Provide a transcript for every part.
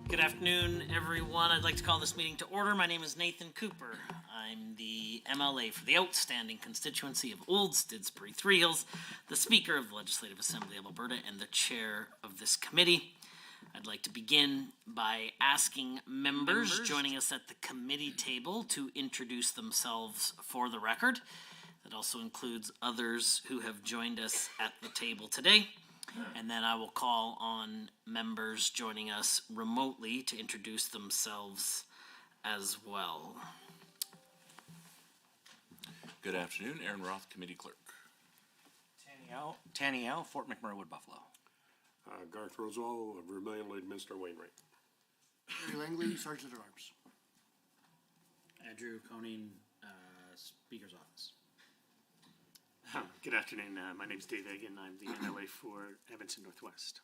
Good afternoon, everyone. I'd like to call this meeting to order. My name is Nathan Cooper. I'm the MLA for the outstanding constituency of Old Stidsbury Three Hills, the Speaker of the Legislative Assembly of Alberta, and the Chair of this committee. I'd like to begin by asking members joining us at the committee table to introduce themselves for the record. That also includes others who have joined us at the table today. And then I will call on members joining us remotely to introduce themselves as well. Good afternoon, Aaron Roth, Committee Clerk. Tanny Al, Fort McMurray Wood Buffalo. Garth Roswell, Vermilion Lloyd Minster Wainwright. Larry Langley, Sergeant at Arms. Andrew Koning, Speaker's Office. Good afternoon. My name is Dave Egan. I'm the MLA for Edmonton Northwest.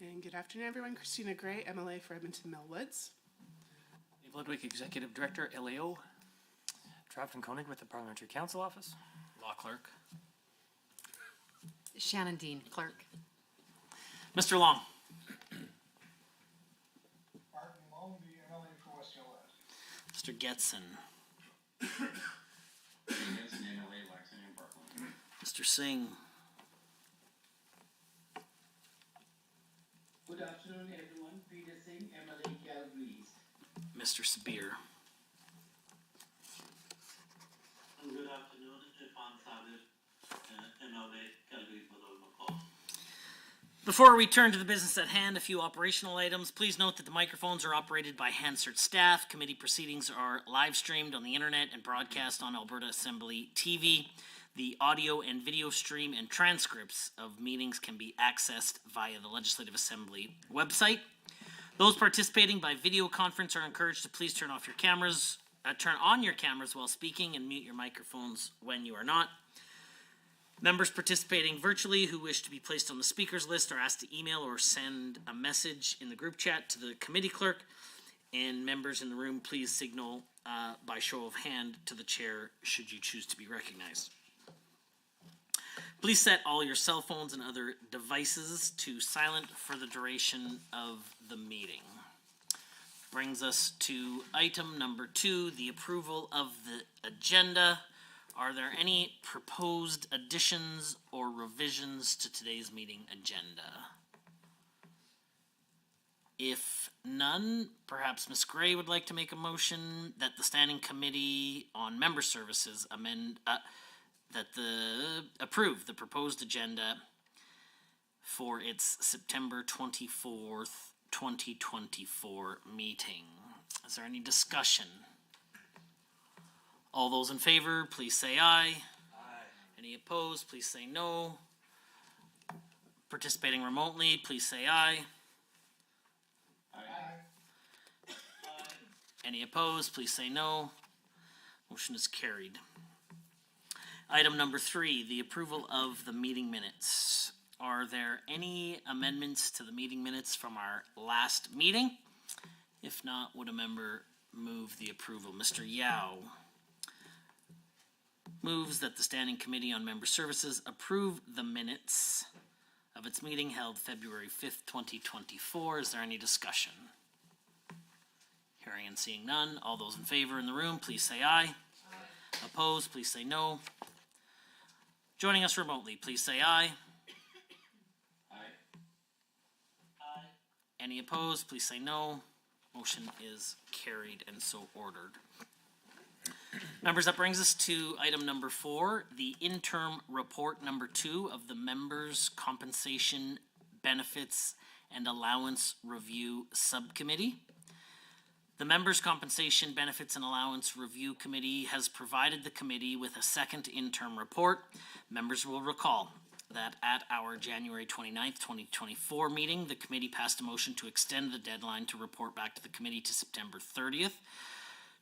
And good afternoon, everyone. Christina Gray, MLA for Edmonton Millwoods. Dave Ludwig, Executive Director, LAO. Trafton Koenig with the Parliamentary Council Office. Law Clerk. Shannon Dean, Clerk. Mr. Long. Martin Long, the MLA for West Gillette. Mr. Getson. Mr. Singh. Good afternoon, everyone. Peter Singh, MLA Calgary East. Mr. Sabir. Good afternoon, Irfan Sabir, MLA Calgary Badal. Before we turn to the business at hand, a few operational items. Please note that the microphones are operated by Hansard staff. Committee proceedings are live streamed on the internet and broadcast on Alberta Assembly TV. The audio and video stream and transcripts of meetings can be accessed via the Legislative Assembly website. Those participating by video conference are encouraged to please turn on your cameras while speaking and mute your microphones when you are not. Members participating virtually who wish to be placed on the speakers list are asked to email or send a message in the group chat to the committee clerk. And members in the room, please signal by show of hand to the chair should you choose to be recognized. Please set all your cell phones and other devices to silent for the duration of the meeting. Brings us to item number 2, the approval of the agenda. Are there any proposed additions or revisions to today's meeting agenda? If none, perhaps Ms. Gray would like to make a motion that the Standing Committee on Member Services approve the proposed agenda for its September 24th, 2024 meeting. Is there any discussion? All those in favor, please say aye. Aye. Any opposed, please say no. Participating remotely, please say aye. Aye. Aye. Any opposed, please say no. Motion is carried. Item number 3, the approval of the meeting minutes. Are there any amendments to the meeting minutes from our last meeting? If not, would a member move the approval? Mr. Yao moves that the Standing Committee on Member Services approve the minutes of its meeting held February 5th, 2024. Is there any discussion? Hearing and seeing none. All those in favor in the room, please say aye. Aye. Opposed, please say no. Joining us remotely, please say aye. Aye. Aye. Any opposed, please say no. Motion is carried and so ordered. Members, that brings us to item number 4, the interim report number 2 of the Members' Compensation, Benefits, and Allowance Review Subcommittee. The Members' Compensation, Benefits, and Allowance Review Committee has provided the committee with a second interim report. Members will recall that at our January 29th, 2024 meeting, the committee passed a motion to extend the deadline to report back to the committee to September 30th,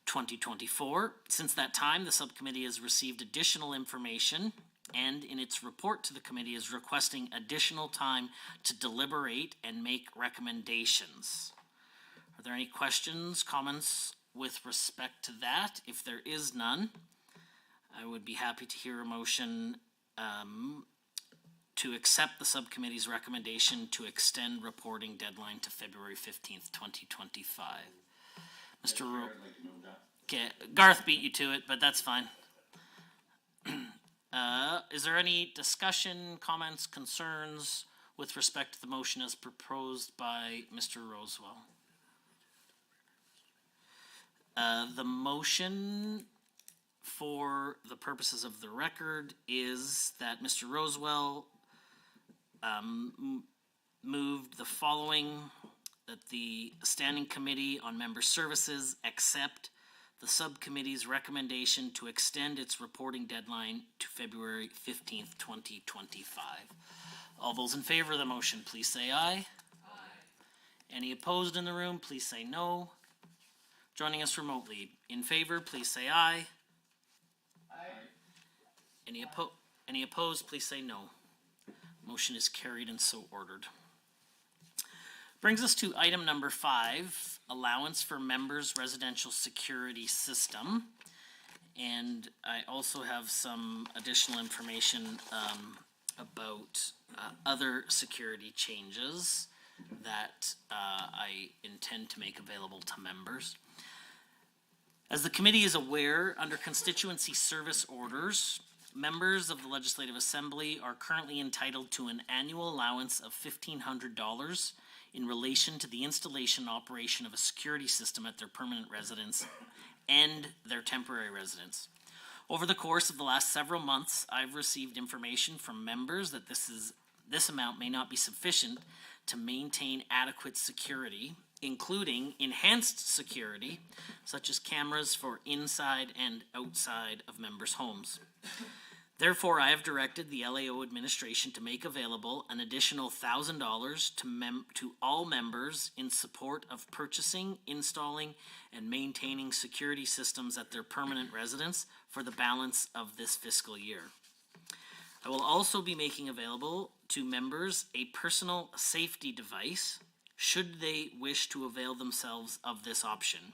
2024. Since that time, the subcommittee has received additional information and in its report to the committee is requesting additional time to deliberate and make recommendations. Are there any questions, comments with respect to that? If there is none, I would be happy to hear a motion to accept the subcommittee's recommendation to extend reporting deadline to February 15th, 2025. Mr. Ro- Okay, Garth beat you to it, but that's fine. Is there any discussion, comments, concerns with respect to the motion as proposed by Mr. Rosewell? The motion, for the purposes of the record, is that Mr. Rosewell moved the following: that the Standing Committee on Member Services accept the subcommittee's recommendation to extend its reporting deadline to February 15th, 2025. All those in favor of the motion, please say aye. Aye. Any opposed in the room, please say no. Joining us remotely, in favor, please say aye. Aye. Any opposed, please say no. Motion is carried and so ordered. Brings us to item number 5, allowance for members' residential security system. And I also have some additional information about other security changes that I intend to make available to members. As the committee is aware, under constituency service orders, members of the Legislative Assembly are currently entitled to an annual allowance of $1,500 in relation to the installation and operation of a security system at their permanent residence and their temporary residence. Over the course of the last several months, I've received information from members that this amount may not be sufficient to maintain adequate security, including enhanced security, such as cameras for inside and outside of members' homes. Therefore, I have directed the LAO administration to make available an additional $1,000 to all members in support of purchasing, installing, and maintaining security systems at their permanent residence for the balance of this fiscal year. I will also be making available to members a personal safety device should they wish to avail themselves of this option.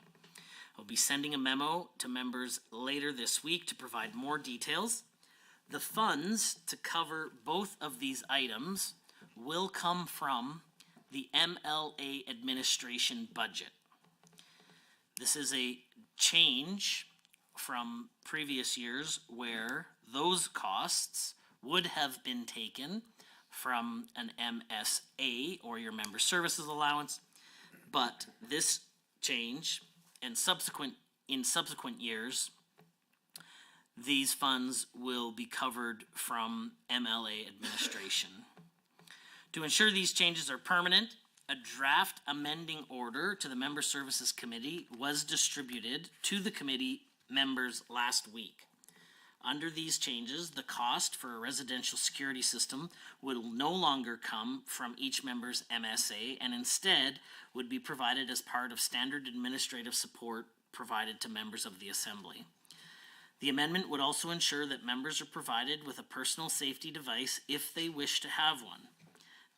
I'll be sending a memo to members later this week to provide more details. The funds to cover both of these items will come from the MLA administration budget. This is a change from previous years where those costs would have been taken from an MSA or your member services allowance, but this change and in subsequent years, these funds will be covered from MLA administration. To ensure these changes are permanent, a draft amending order to the Member Services Committee was distributed to the committee members last week. Under these changes, the cost for a residential security system will no longer come from each member's MSA and instead would be provided as part of standard administrative support provided to members of the Assembly. The amendment would also ensure that members are provided with a personal safety device if they wish to have one.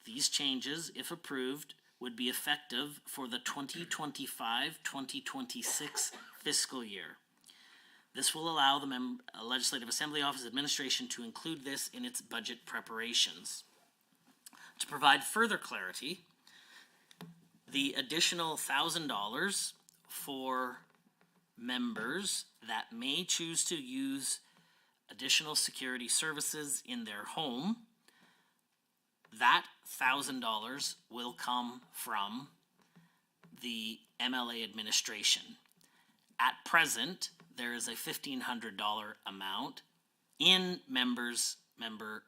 These changes, if approved, would be effective for the 2025-2026 fiscal year. This will allow the Legislative Assembly Office Administration to include this in its budget preparations. To provide further clarity, the additional $1,000 for members that may choose to use additional security services in their home, that $1,000 will come from the MLA administration. At present, there is a $1,500 amount in member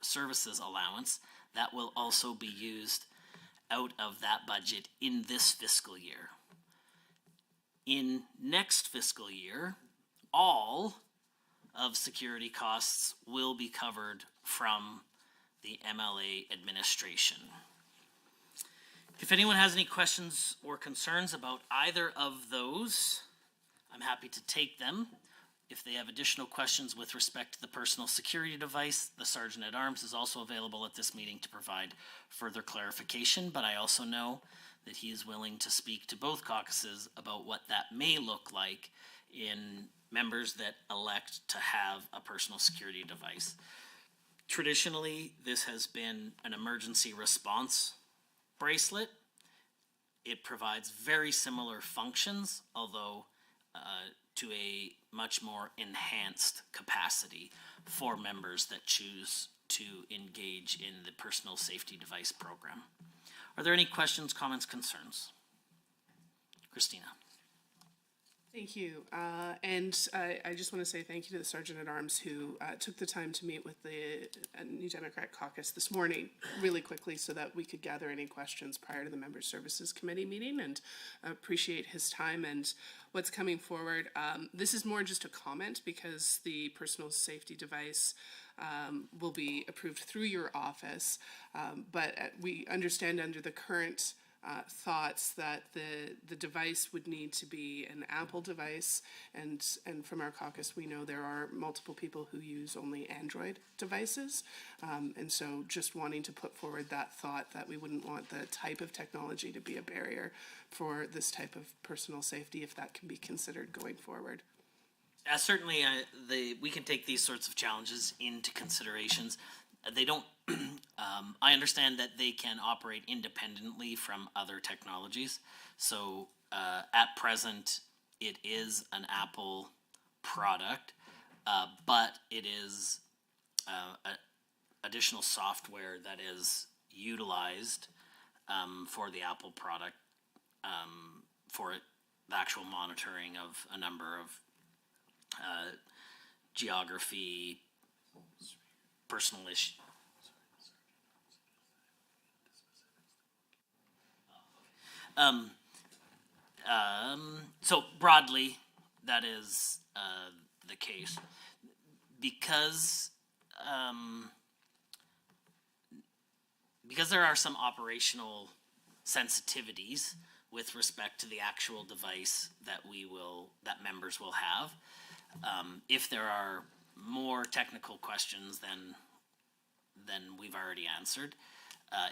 services allowance that will also be used out of that budget in this fiscal year. In next fiscal year, all of security costs will be covered from the MLA administration. If anyone has any questions or concerns about either of those, I'm happy to take them. If they have additional questions with respect to the personal security device, the Sergeant at Arms is also available at this meeting to provide further clarification, but I also know that he is willing to speak to both caucuses about what that may look like in members that elect to have a personal security device. Traditionally, this has been an emergency response bracelet. It provides very similar functions, although to a much more enhanced capacity for members that choose to engage in the personal safety device program. Are there any questions, comments, concerns? Christina. Thank you. And I just want to say thank you to the Sergeant at Arms who took the time to meet with the New Democrat Caucus this morning really quickly so that we could gather any questions prior to the Members Services Committee meeting, and appreciate his time and what's coming forward. This is more just a comment because the personal safety device will be approved through your office, but we understand under the current thoughts that the device would need to be an Apple device, and from our caucus we know there are multiple people who use only Android devices, and so just wanting to put forward that thought that we wouldn't want the type of technology to be a barrier for this type of personal safety, if that can be considered going forward. Certainly, we can take these sorts of challenges into considerations. They don't. I understand that they can operate independently from other technologies. So at present, it is an Apple product, but it is additional software that is utilized for the Apple product for the actual monitoring of a number of geography, personal issues. So broadly, that is the case. Because there are some operational sensitivities with respect to the actual device that members will have. If there are more technical questions than we've already answered,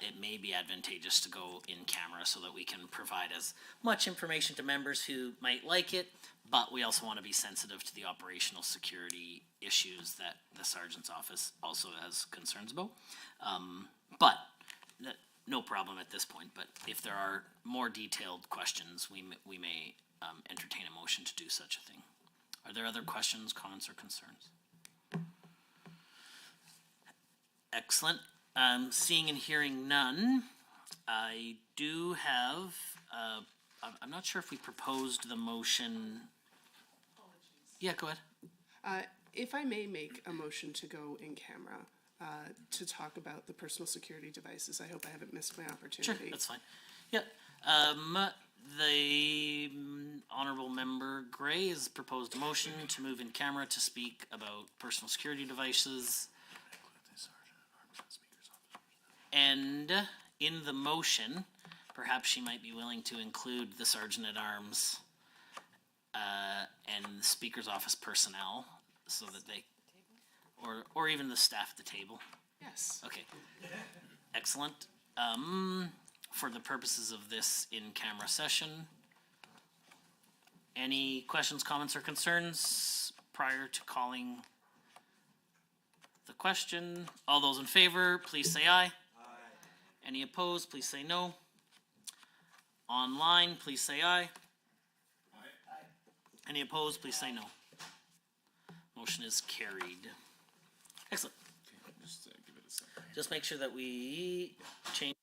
it may be advantageous to go in camera so that we can provide as much information to members who might like it, but we also want to be sensitive to the operational security issues that the Sergeant's office also has concerns about. But no problem at this point, but if there are more detailed questions, we may entertain a motion to do such a thing. Are there other questions, comments, or concerns? Excellent. Seeing and hearing none, I do have, I'm not sure if we proposed the motion. Yeah, go ahead. If I may make a motion to go in camera to talk about the personal security devices, I hope I haven't missed my opportunity. Sure, that's fine. Yeah. The Honourable Member Gray has proposed a motion to move in camera to speak about personal security devices. And in the motion, perhaps she might be willing to include the Sergeant at Arms and the Speaker's Office personnel, so that they, or even the staff at the table. Yes. Okay. Excellent. For the purposes of this in-camera session, any questions, comments, or concerns prior to calling the question? All those in favor, please say aye. Any opposed, please say no. Online, please say aye. Any opposed, please say no. Motion is carried. Excellent. Just give it a second. Just make sure that we change.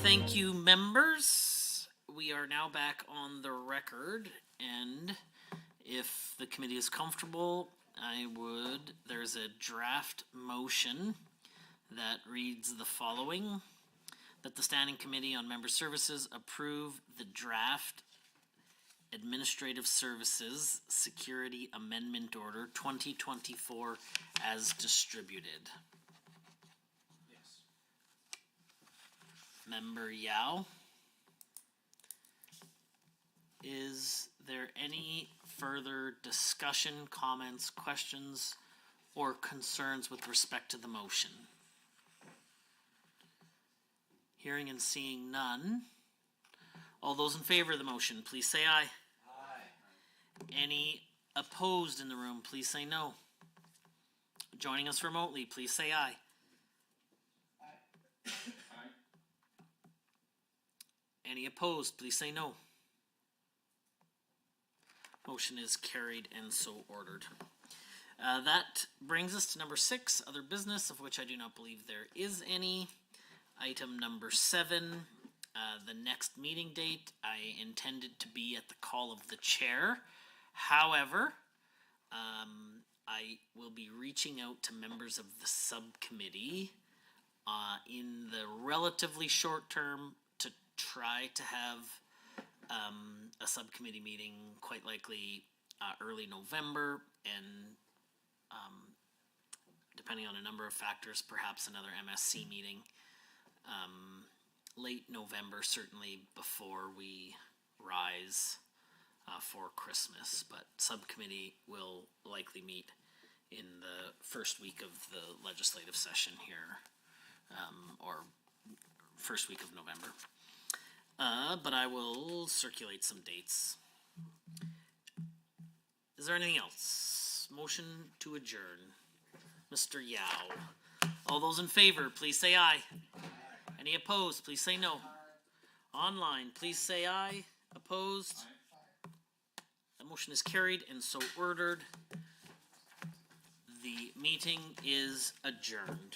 Thank you, members. We are now back on the record, and if the committee is comfortable, there's a draft motion that reads the following: that the Standing Committee on Member Services approve the draft Administrative Services Security Amendment Order 2024 as distributed. Yes. Member Yao. Is there any further discussion, comments, questions, or concerns with respect to the motion? Hearing and seeing none. All those in favor of the motion, please say aye. Aye. Any opposed in the room, please say no. Joining us remotely, please say aye. Aye. Any opposed, please say no. Motion is carried and so ordered. That brings us to number 6, other business, of which I do not believe there is any. Item number 7, the next meeting date, I intended to be at the call of the chair. However, I will be reaching out to members of the subcommittee in the relatively short term to try to have a subcommittee meeting, quite likely early November, and depending on a number of factors, perhaps another MSC meeting late November, certainly before we rise for Christmas. But subcommittee will likely meet in the first week of the legislative session here, or first week of November. But I will circulate some dates. Is there anything else? Motion to adjourn. Mr. Yao. All those in favor, please say aye. Any opposed, please say no. Online, please say aye. Opposed? The motion is carried and so ordered. The meeting is adjourned.